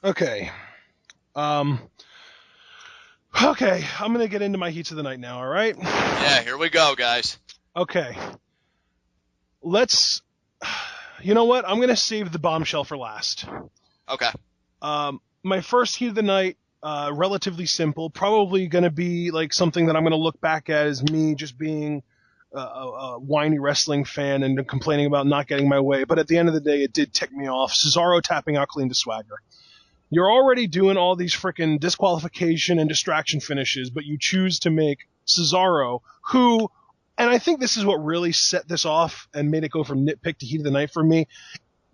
Okay. Um, okay, I'm going to get into my heats of the night now, all right? Yeah, here we go, guys. Okay. Let's. You know what? I'm going to save the bombshell for last. Okay. My first heat of the night, relatively simple. Probably going to be like something that I'm going to look back at as me just being a whiny wrestling fan and complaining about not getting my way. But at the end of the day, it did tick me off. Cesaro tapping out clean to Swagger. You're already doing all these freaking disqualification and distraction finishes, but you choose to make Cesaro, who, and I think this is what really set this off and made it go from nitpick to heat of the night for me.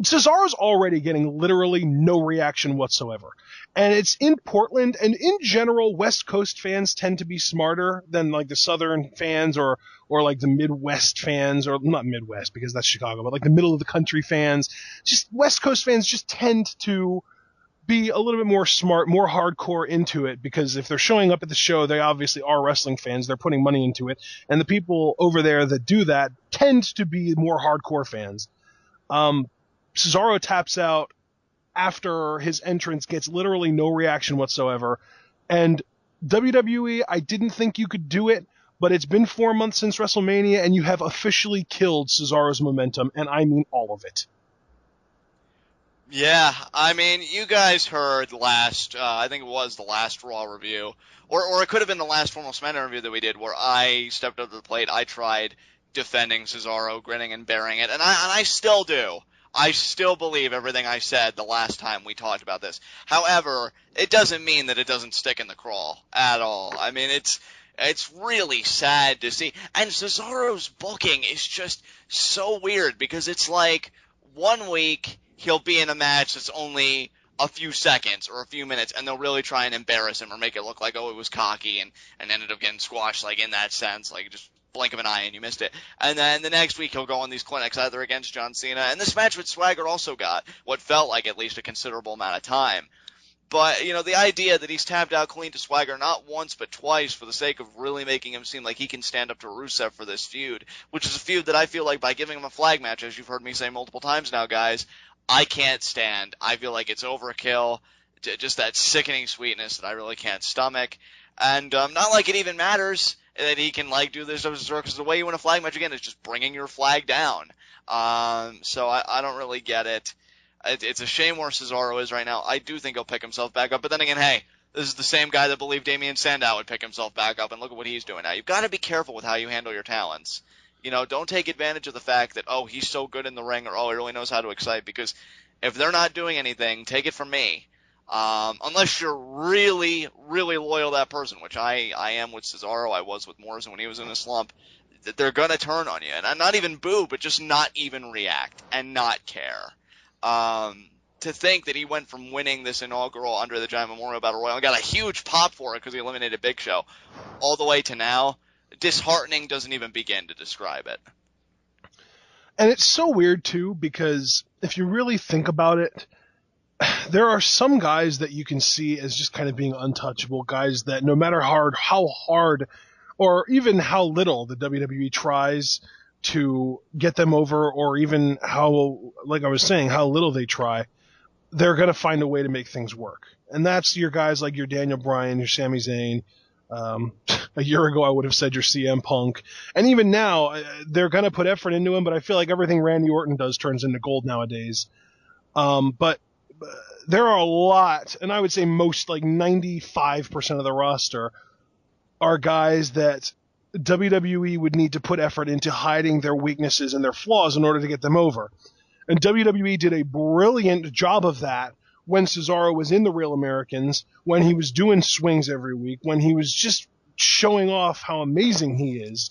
Cesaro's already getting literally no reaction whatsoever. And it's in Portland, and in general, West Coast fans tend to be smarter than like the Southern fans or like the Midwest fans, or not Midwest because that's Chicago, but like the middle of the country fans. Just West Coast fans just tend to be a little bit more smart, more hardcore into it, because if they're showing up at the show, they obviously are wrestling fans. They're putting money into it. And the people over there that do that tend to be more hardcore fans. Um, Cesaro taps out after his entrance, gets literally no reaction whatsoever. And WWE, I didn't think you could do it, but it's been 4 months since WrestleMania, and you have officially killed Cesaro's momentum, and I mean all of it. Yeah, I mean, you guys heard last, I think it was the last Raw review, or it could have been the last Formal SmackDown review that we did, where I stepped up to the plate. I tried defending Cesaro, grinning and bearing it, and I still do. I still believe everything I said the last time we talked about this. However, it doesn't mean that it doesn't stick in the craw at all. I mean, it's really sad to see. And Cesaro's booking is just so weird because it's like 1 week he'll be in a match that's only a few seconds or a few minutes, and they'll really try and embarrass him or make it look like, oh, it was cocky, and ended up getting squashed, like, in that sense, like, just blink of an eye and you missed it. And then the next week he'll go on these clinics either against John Cena, and this match with Swagger also got what felt like at least a considerable amount of time. But, the idea that he's tapped out clean to Swagger not once but twice for the sake of really making him seem like he can stand up to Rusev for this feud, which is a feud that I feel like by giving him a flag match, as you've heard me say multiple times now, guys, I can't stand. I feel like it's overkill, just that sickening sweetness that I really can't stomach. And not like it even matters that he can do this because the way you win a flag match again is just bringing your flag down. So I don't really get it. It's a shame where Cesaro is right now. I do think he'll pick himself back up, but then again, hey, this is the same guy that believed Damian Sandow would pick himself back up, and look at what he's doing now. You've got to be careful with how you handle your talents. Don't take advantage of the fact that, oh, he's so good in the ring, or oh, he really knows how to excite, because if they're not doing anything, take it from me. Unless you're really, really loyal to that person, which I am with Cesaro, I was with Morrison when he was in a slump, they're going to turn on you. And not even boo, but just not even react and not care. To think that he went from winning this inaugural Andre the Giant Memorial Battle Royal and got a huge pop for it because he eliminated Big Show, all the way to now, disheartening doesn't even begin to describe it. And it's so weird, too, because if you really think about it, there are some guys that you can see as just kind of being untouchable, guys that no matter how hard, or even how little the WWE tries to get them over, or even how, like I was saying, how little they try, they're going to find a way to make things work. And that's your guys like your Daniel Bryan, your Sami Zayn. A year ago, I would have said your CM Punk. And even now, they're going to put effort into him, but I feel like everything Randy Orton does turns into gold nowadays. But there are a lot, and I would say most, like 95% of the roster, are guys that WWE would need to put effort into hiding their weaknesses and their flaws in order to get them over. And WWE did a brilliant job of that when Cesaro was in the Real Americans, when he was doing swings every week, when he was just showing off how amazing he is.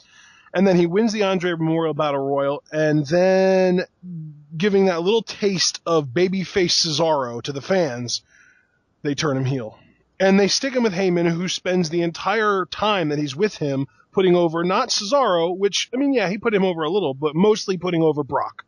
And then he wins the Andre Memorial Battle Royal, and then giving that little taste of babyface Cesaro to the fans, they turn him heel. And they stick him with Heyman, who spends the entire time that he's with him putting over not Cesaro, which, I mean, yeah, he put him over a little, but mostly putting over Brock.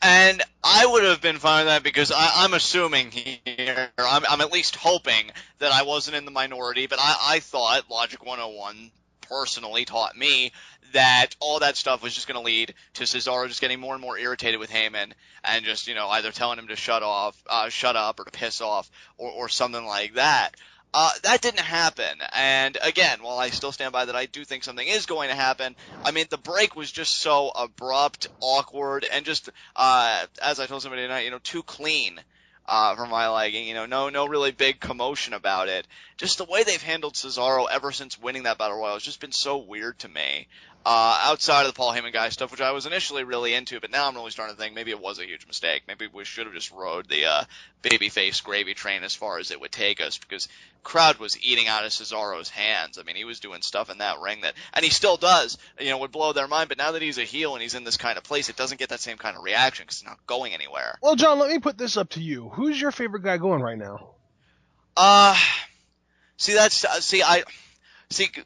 And I would have been fine with that because I'm assuming here, I'm at least hoping that I wasn't in the minority, but I thought, Logic 101, personally taught me that all that stuff was just going to lead to Cesaro just getting more and more irritated with Heyman and just, either telling him to shut up or to piss off or something like that. That didn't happen. And again, while I still stand by that I do think something is going to happen, I mean, the break was just so abrupt, awkward, and just, as I told somebody tonight, too clean. For my liking, no really big commotion about it. Just the way they've handled Cesaro ever since winning that Battle Royal has just been so weird to me. Outside of the Paul Heyman guy stuff, which I was initially really into, but now I'm really starting to think maybe it was a huge mistake. Maybe we should have just rode the babyface gravy train as far as it would take us, because crowd was eating out of Cesaro's hands. I mean, he was doing stuff in that ring that, and he still does, would blow their mind. But now that he's a heel and he's in this kind of place, it doesn't get that same kind of reaction because it's not going anywhere. Well, John, let me put this up to you. Who's your favorite guy going right now?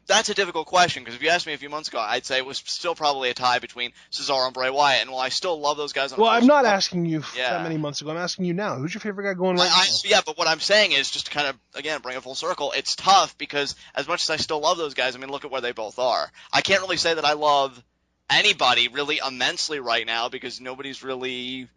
That's a difficult question, because if you asked me a few months ago, I'd say it was still probably a tie between Cesaro and Bray Wyatt. And while I still love those guys, I'm not asking you that many months ago. I'm asking you now. Who's your favorite guy going right now? Yeah, but what I'm saying is, just to kind of, again, bring it full circle, it's tough because as much as I still love those guys, I mean, look at where they both are. I can't really say that I love anybody really immensely right now because nobody's really,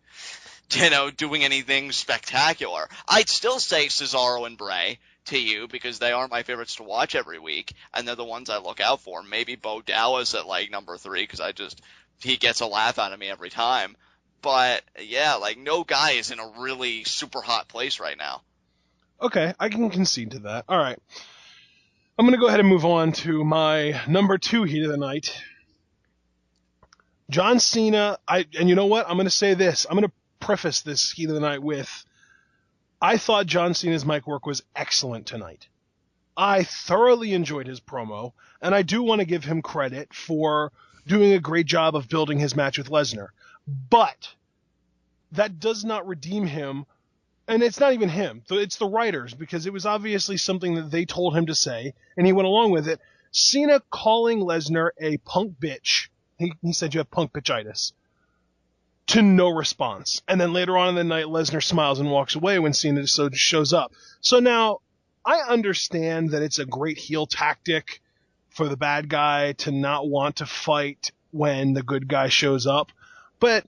doing anything spectacular. I'd still say Cesaro and Bray to you because they are my favorites to watch every week, and they're the ones I look out for. Maybe Bo Dallas at number 3 because he gets a laugh out of me every time. But yeah, no guy is in a really super hot place right now. Okay, I can concede to that. All right, I'm gonna go ahead and move on to my number 2 heat of the night. John Cena. And you know what? I'm gonna say this. I'm gonna preface this heat of the night with, I thought John Cena's mic work was excellent tonight. I thoroughly enjoyed his promo, and I do want to give him credit for doing a great job of building his match with Lesnar. But that does not redeem him, and it's not even him. It's the writers, because it was obviously something that they told him to say, and he went along with it. Cena calling Lesnar a punk bitch. He said you have punk bitchitis. To no response. And then later on in the night, Lesnar smiles and walks away when Cena shows up. So now, I understand that it's a great heel tactic for the bad guy to not want to fight when the good guy shows up. But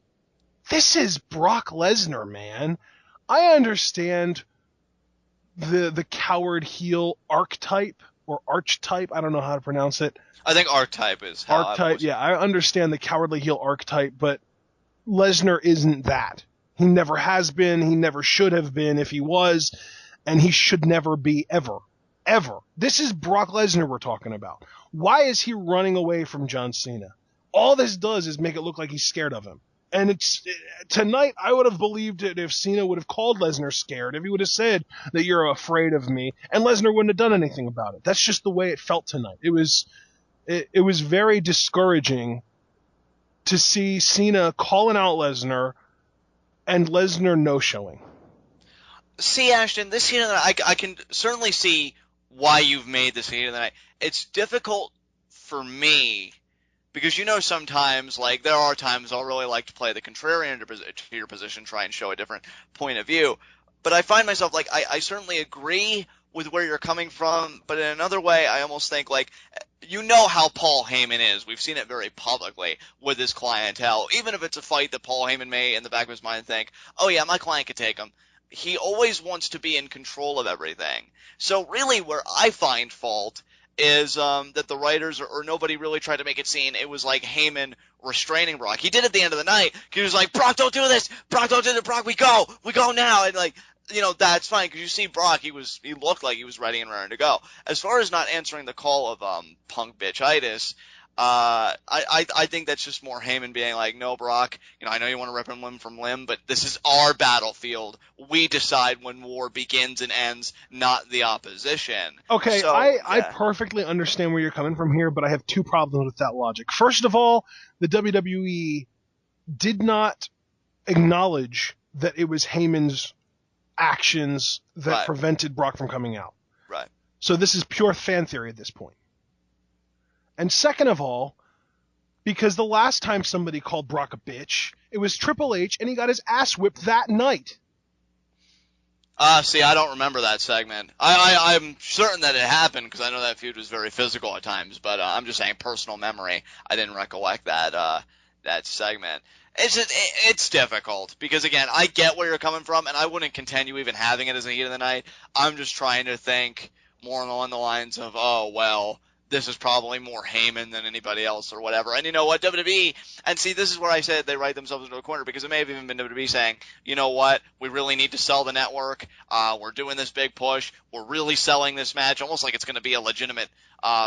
this is Brock Lesnar, man. I understand the coward heel archetype, or archetype, I don't know how to pronounce it. I think archetype is how archetype, yeah, I understand the cowardly heel archetype, but Lesnar isn't that. He never has been. He never should have been if he was, and he should never be ever. Ever. This is Brock Lesnar we're talking about. Why is he running away from John Cena? All this does is make it look like he's scared of him. And tonight, I would have believed it if Cena would have called Lesnar scared, if he would have said that you're afraid of me, and Lesnar wouldn't have done anything about it. That's just the way it felt tonight. It was very discouraging to see Cena calling out Lesnar and Lesnar no-showing. See, Ashton, this heat of the night, I can certainly see why you've made this heat of the night. It's difficult for me because sometimes, there are times I'll really like to play the contrarian to your position, try and show a different point of view. But I find myself, I certainly agree with where you're coming from, but in another way, I almost think, how Paul Heyman is. We've seen it very publicly with his clientele. Even if it's a fight that Paul Heyman may, in the back of his mind, think, oh yeah, my client could take him. He always wants to be in control of everything. So really where I find fault is that the writers or nobody really tried to make it seem it was like Heyman restraining Brock. He did at the end of the night. He was like, Brock, don't do this. Brock, don't do this. Brock, we go now. And that's fine because you see Brock, he looked like he was ready and raring to go. As far as not answering the call of punk bitchitis, I think that's just more Heyman being like, no, Brock, I know you want to rip him limb from limb, but this is our battlefield. We decide when war begins and ends, not the opposition. Okay, so, I perfectly understand where you're coming from here, but I have 2 problems with that logic. First of all, the WWE did not acknowledge that it was Heyman's actions that prevented Brock from coming out. Right. So this is pure fan theory at this point. And second of all, because the last time somebody called Brock a bitch, it was Triple H, and he got his ass whipped that night. See, I don't remember that segment. I'm certain that it happened because I know that feud was very physical at times, but I'm just saying personal memory. I didn't recollect that segment. It's difficult because again, I get where you're coming from, and I wouldn't continue even having it as a heat of the night. I'm just trying to think more along the lines of, oh well, this is probably more Heyman than anybody else or whatever. And you know what, WWE, and see, this is where I said they write themselves into a corner because it may have even been WWE saying, you know what, we really need to sell the network. We're doing this big push. We're really selling this match, almost like it's going to be a legitimate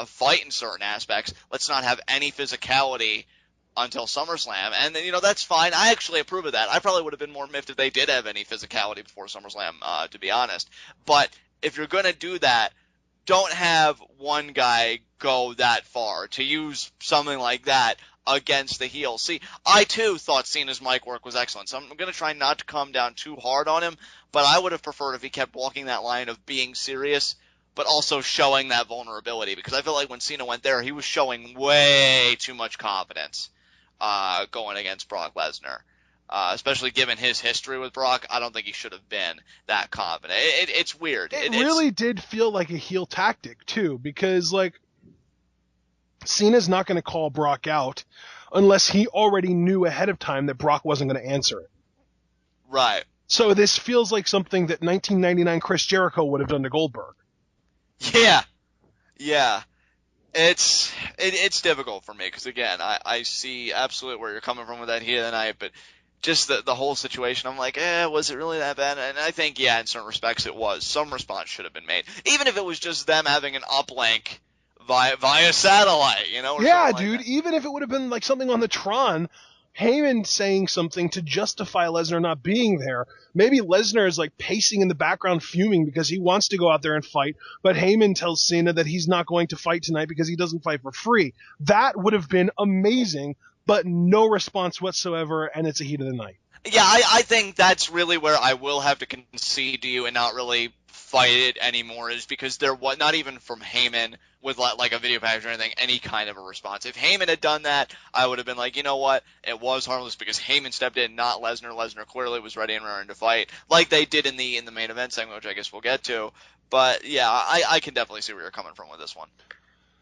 fight in certain aspects. Let's not have any physicality until SummerSlam, and then, that's fine. I actually approve of that. I probably would have been more miffed if they did have any physicality before SummerSlam, to be honest. But if you're going to do that, don't have one guy go that far to use something like that against the heel. See, I too thought Cena's mic work was excellent, so I'm going to try not to come down too hard on him, but I would have preferred if he kept walking that line of being serious but also showing that vulnerability, because I feel like when Cena went there, he was showing way too much confidence going against Brock Lesnar. Especially given his history with Brock, I don't think he should have been that confident. It's weird. It really did feel like a heel tactic, too, because, like, Cena's not going to call Brock out unless he already knew ahead of time that Brock wasn't going to answer it. Right. So this feels like something that 1999 Chris Jericho would have done to Goldberg. Yeah. It's difficult for me because, again, I see absolutely where you're coming from with that heat of the night, but just the whole situation, I'm like, was it really that bad? And I think, yeah, in certain respects it was. Some response should have been made. Even if it was just them having an uplink via satellite, or yeah, something dude, like even if it would have been like something on the Tron, Heyman saying something to justify Lesnar not being there. Maybe Lesnar is like pacing in the background fuming because he wants to go out there and fight, but Heyman tells Cena that he's not going to fight tonight because he doesn't fight for free. That would have been amazing, but no response whatsoever, and it's a heat of the night. Yeah, I think that's really where I will have to concede to you and not really fight it anymore, is because there was not even from Heyman with like a video package or anything, any kind of a response. If Heyman had done that, I would have been like, you know what, it was harmless because Heyman stepped in, not Lesnar. Lesnar clearly was ready and raring to fight, like they did in the main event segment, which I guess we'll get to. But yeah, I can definitely see where you're coming from with this one.